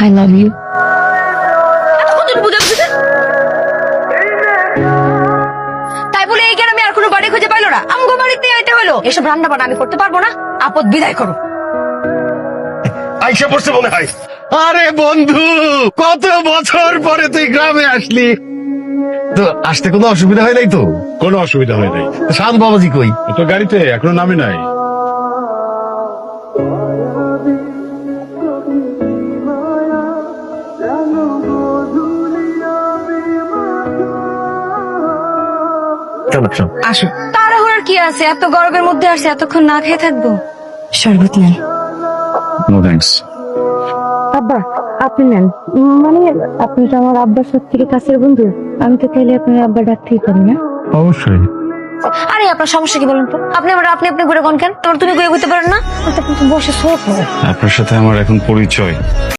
I love you. তাই বলে এই গ্রামে আর কোনো বাড়ি খুঁজে পাইলো না? আমগো বাড়িতে এটা হলো। এসব রান্না বান্না আমি করতে পারবো না। আপদ বিদায় করো। আইসা পড়ছে মনে হয়। আরে বন্ধু, কত বছর পরে তুই গ্রামে আসলি। তো আসতে কোনো অসুবিধা হয় নাই তো? কোনো অসুবিধা হয় নাই। শান্ত বাবাজি কই? ও তো গাড়িতে এখনো নামে নাই। আসো। তাড়াহুড়ার কি আছে? এত গরমের মধ্যে আসছে, এতক্ষণ না খেয়ে থাকবো? শরবত নেন। No thanks. আব্বা আপনি নেন। মানে আপনি তো আমার আব্বার সব থেকে কাছের বন্ধু, আমি তো চাইলে আপনার আব্বা ডাকতেই পারি না? অবশ্যই। আরে আপনার সমস্যা কি বলুন তো? আপনি আপনি ঘুরে কোন কেন? তোর তুমি ঘুরে ঘুরতে পারেন না? আপনি বসে শোক। আপনার সাথে আমার এখন পরিচয়।